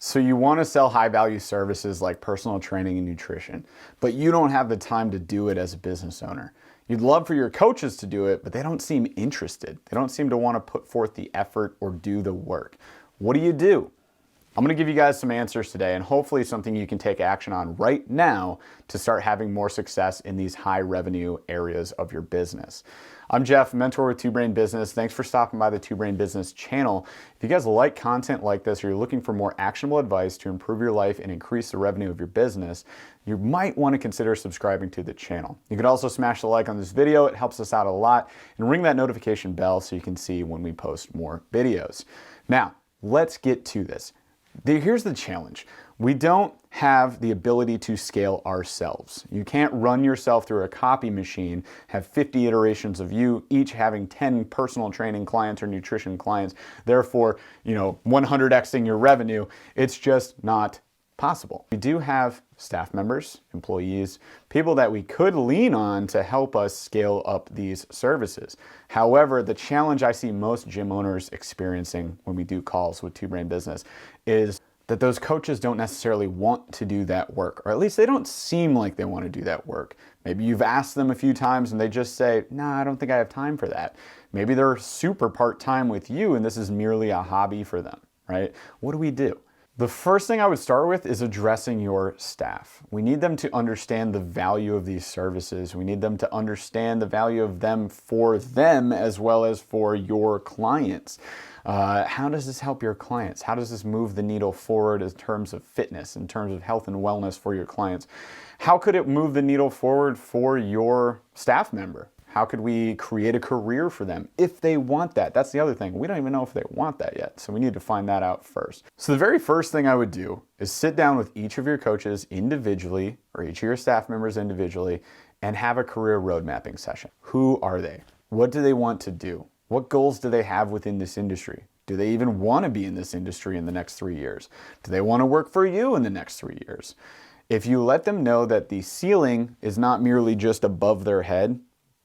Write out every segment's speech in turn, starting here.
So you want to sell high value services like personal training and nutrition, but you don't have the time to do it as a business owner. You'd love for your coaches to do it, but they don't seem interested. They don't seem to want to put forth the effort or do the work. What do? I'm going to give you guys some answers today, and hopefully something you can take action on right now to start having more success in these high revenue areas of your business. I'm Jeff, mentor with Two Brain Business. Thanks for stopping by the Two Brain Business channel. If you guys like content like this, or you're looking for more actionable advice to improve your life and increase the revenue of your business, you might want to consider subscribing to the channel. You could also smash the like on this video. It helps us out a lot, and ring that notification bell so you can see when we post more videos. Now, let's get to this. Here's the challenge. We don't have the ability to scale ourselves. You can't run yourself through a copy machine, have 50 iterations of you, each having 10 personal training clients or nutrition clients, therefore, 100xing your revenue. It's just not possible. We do have staff members, employees, people that we could lean on to help us scale up these services. However, the challenge I see most gym owners experiencing when we do calls with Two Brain Business is that those coaches don't necessarily want to do that work, or at least they don't seem like they want to do that work. Maybe you've asked them a few times and they just say, "Nah, I don't think I have time for that." Maybe they're super part-time with you and this is merely a hobby for them, right? What do? The first thing I would start with is addressing your staff. We need them to understand the value of these services. We need them to understand the value of them for them as well as for your clients. How does this help your clients? How does this move the needle forward in terms of fitness, in terms of health and wellness for your clients? How could it move the needle forward for your staff member? How could we create a career for them if they want that? That's the other thing. We don't even know if they want that yet, so we need to find that out first. So the very first thing I would do is sit down with each of your coaches individually, or each of your staff members individually, and have a career road mapping session. Who are they? What do they want to do? What goals do they have within this industry? Do they even want to be in this industry in the next 3 years? Do they want to work for you in the next 3 years? If you let them know that the ceiling is not merely just above their head,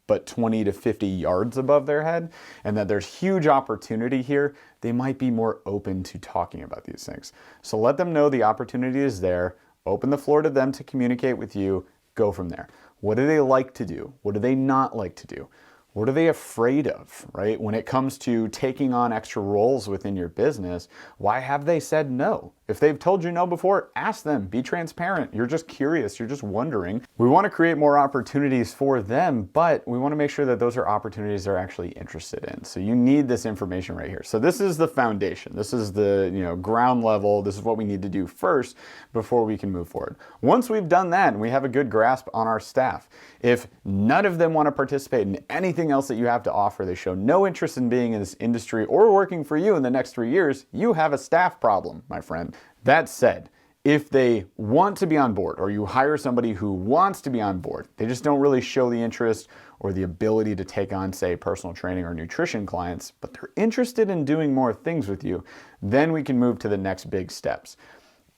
but 20 to 50 yards above their head, and that there's huge opportunity here, they might be more open to talking about these things. So let them know the opportunity is there, open the floor to them to communicate with you, go from there. What do they like to do? What do they not like to do? What are they afraid of, right? When it comes to taking on extra roles within your business, why have they said no? If they've told you no before, ask them, be transparent. You're just curious, you're just wondering. We want to create more opportunities for them, but we want to make sure that those are opportunities they're actually interested in. So you need this information right here. So this is the foundation. This is the ground level. This is what we need to do first before we can move forward. Once we've done that and we have a good grasp on our staff, if none of them want to participate in anything else that you have to offer, they show no interest in being in this industry or working for you in the next 3 years, you have a staff problem, my friend. That said, if they want to be on board, or you hire somebody who wants to be on board, they just don't really show the interest or the ability to take on, say, personal training or nutrition clients, but they're interested in doing more things with you, then we can move to the next big steps.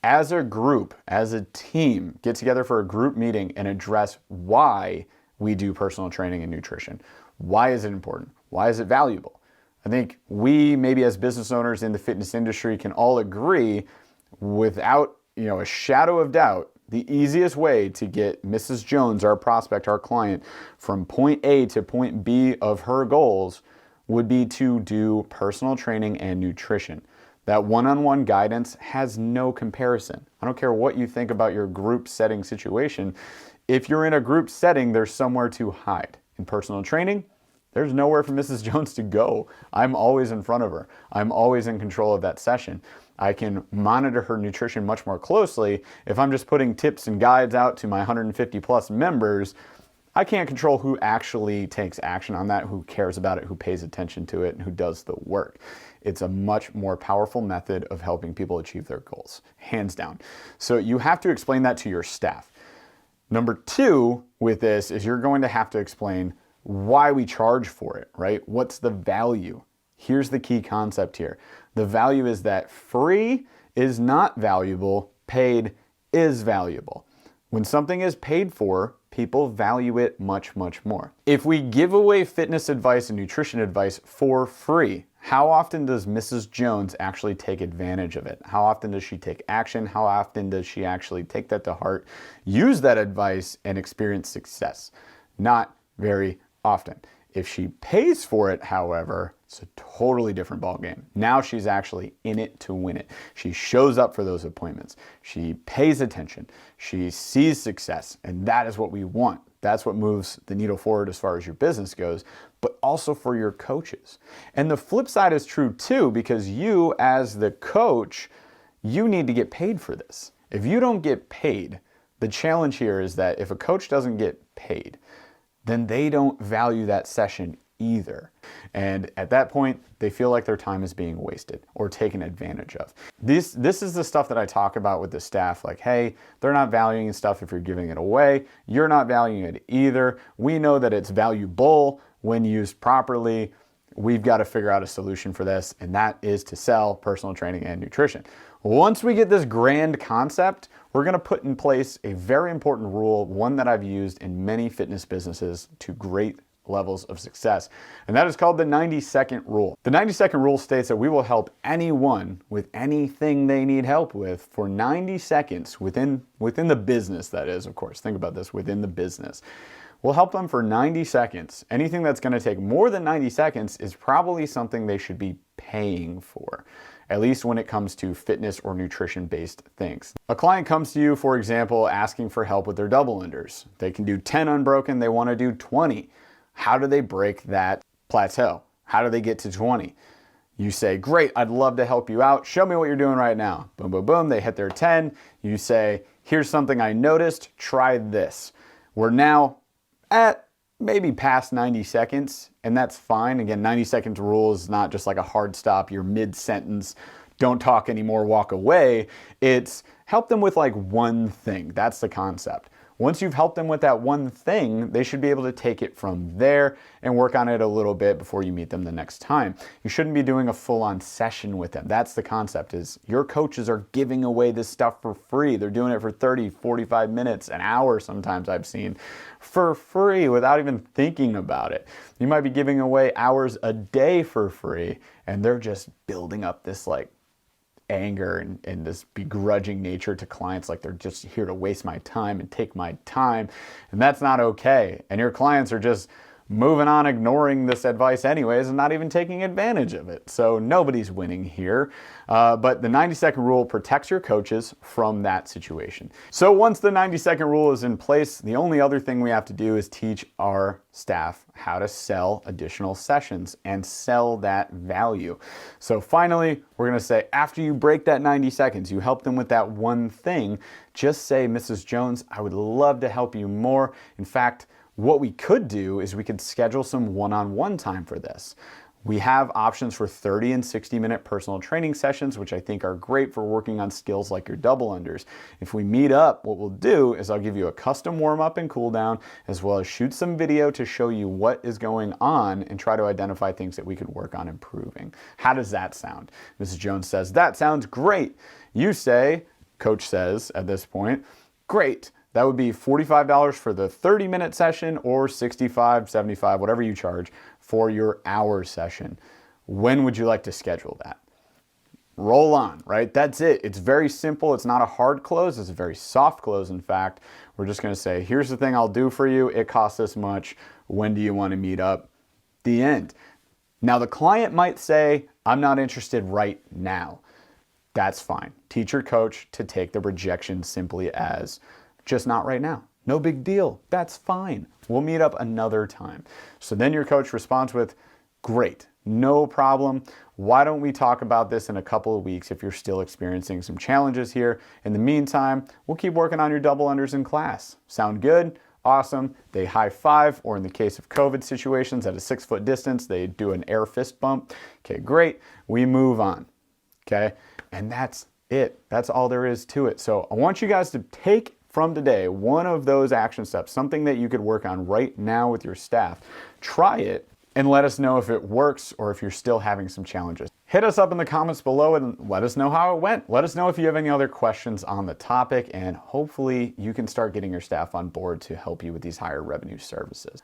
As a group, as a team, get together for a group meeting and address why we do personal training and nutrition. Why is it important? Why is it valuable? I think we, maybe as business owners in the fitness industry, can all agree without a shadow of doubt, the easiest way to get Mrs. Jones, our prospect, our client, from point A to point B of her goals would be to do personal training and nutrition. That one-on-one guidance has no comparison. I don't care what you think about your group setting situation. If you're in a group setting, there's somewhere to hide. In personal training, there's nowhere for Mrs. Jones to go. I'm always in front of her. I'm always in control of that session. I can monitor her nutrition much more closely. If I'm just putting tips and guides out to my 150 plus members, I can't control who actually takes action on that, who cares about it, who pays attention to it, and who does the work. It's a much more powerful method of helping people achieve their goals, hands down. So you have to explain that to your staff. Number 2 with this is you're going to have to explain why we charge for it, right? What's the value? Here's the key concept here. The value is that free is not valuable, paid is valuable. When something is paid for, people value it much, much more. If we give away fitness advice and nutrition advice for free, How often does Mrs. Jones actually take advantage of it? How often does she take action? How often does she actually take that to heart, use that advice, and experience success? Not very often. If she pays for it, however, it's a totally different ballgame. Now she's actually in it to win it. She shows up for those appointments. She pays attention. She sees success, and that is what we want. That's what moves the needle forward as far as your business goes, but also for your coaches. And the flip side is true too, because you as the coach, you need to get paid for this. If you don't get paid, the challenge here is that if a coach doesn't get paid, then they don't value that session either. And at that point, they feel like their time is being wasted or taken advantage of. This is the stuff that I talk about with the staff, like, hey, they're not valuing stuff if you're giving it away. You're not valuing it either. We know that it's valuable when used properly. We've got to figure out a solution for this, and that is to sell personal training and nutrition. Once we get this grand concept, we're going to put in place a very important rule, one that I've used in many fitness businesses to great levels of success, and that is called the 90-second rule. The 90-second rule states that we will help anyone with anything they need help with for 90 seconds within the business, that is, of course. Think about this, within the business. We'll help them for 90 seconds. Anything that's going to take more than 90 seconds is probably something they should be paying for, at least when it comes to fitness or nutrition-based things. A client comes to you, for example, asking for help with their double unders. They can do 10 unbroken, they want to do 20. How do they break that plateau? How do they get to 20? You say, great, I'd love to help you out. Show me what you're doing right now. Boom, boom, boom, they hit their 10. You say, here's something I noticed, try this. We're now at maybe past 90 seconds, and that's fine. Again, 90 seconds rule is not just like a hard stop, you're mid-sentence, don't talk anymore, walk away. It's help them with like one thing. That's the concept. Once you've helped them with that one thing, they should be able to take it from there and work on it a little bit before you meet them the next time. You shouldn't be doing a full-on session with them. That's the concept, is your coaches are giving away this stuff for free. They're doing it for 30, 45 minutes, an hour sometimes I've seen, for free without even thinking about it. You might be giving away hours a day for free, and they're just building up this like anger and this begrudging nature to clients, like they're just here to waste my time and take my time, and that's not okay. And your clients are just moving on, ignoring this advice anyways, and not even taking advantage of it. So nobody's winning here. But the 90-second rule protects your coaches from that situation. So once the 90-second rule is in place, the only other thing we have to do is teach our staff how to sell additional sessions and sell that value. So finally, we're going to say, after you break that 90 seconds, you help them with that one thing, just say, Mrs. Jones, I would love to help you more. In fact, what we could do is we could schedule some one-on-one time for this. We have options for 30 and 60-minute personal training sessions, which I think are great for working on skills like your double unders. If we meet up, what we'll do is I'll give you a custom warm-up and cool down, as well as shoot some video to show you what is going on and try to identify things that we could work on improving. How does that sound? Mrs. Jones says, that sounds great. You say, coach says at this point, great. That would be $45 for the 30-minute session or $65, $75, whatever you charge for your hour session. When would you like to schedule that? Roll on, right? That's it. It's very simple. It's not a hard close. It's a very soft close, in fact. We're just going to say, here's the thing I'll do for you. It costs this much. When do you want to meet up? The end. Now, the client might say, I'm not interested right now. That's fine. Teach your coach to take the rejection simply as just not right now. No big deal. That's fine. We'll meet up another time. So then your coach responds with, great, no problem. Why don't we talk about this in a couple of weeks if you're still experiencing some challenges here? In the meantime, we'll keep working on your double unders in class. Sound good? Awesome. They high five, or in the case of COVID situations at a 6-foot distance, they do an air fist bump. Okay, great. We move on. Okay, and that's it. That's all there is to it. So I want you guys to take from today one of those action steps, something that you could work on right now with your staff. Try it and let us know if it works or if you're still having some challenges. Hit us up in the comments below and let us know how it went. Let us know if you have any other questions on the topic, and hopefully you can start getting your staff on board to help you with these higher revenue services.